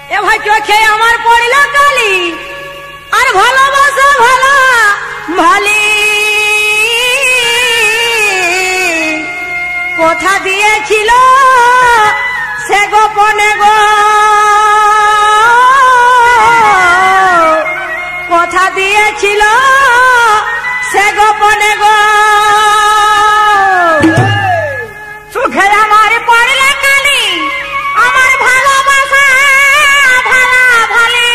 এ ভাই চোখে আমার পড়ল কালি আর ভালোবাসা ভালো ভালি কথা দিয়েছিল সে গোপনে গো কথা দিয়েছিল সে গোপনে গো চোখে আমার পড়ল কালি আমার ভালোবাসা ভালা ভালি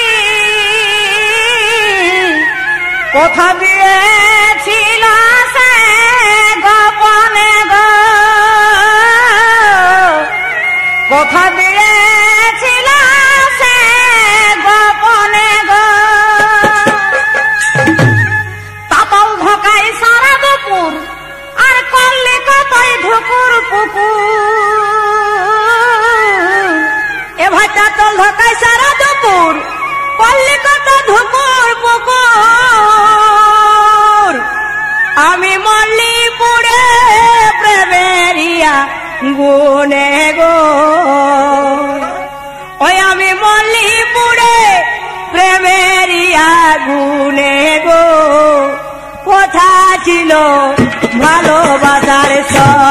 কথা দিয়েছিল সে গোপনে গো কথা দিয়েছিল সে গোপনে গো তাতাল ধকাই সারা দুপুর আর করলে কতই ঢুকুর পুকুর এ ভাই তাতাল ধকাই সারা দুপুর করলে কত ঢুকুর পুকুর আমি মল্লি পুড়ে প্রেমেরিয়া গুনে গো ওই আমি মল্লি পুড়ে প্রেমেরিয়া গুনে গো কথা ছিল ভালোবাসার সব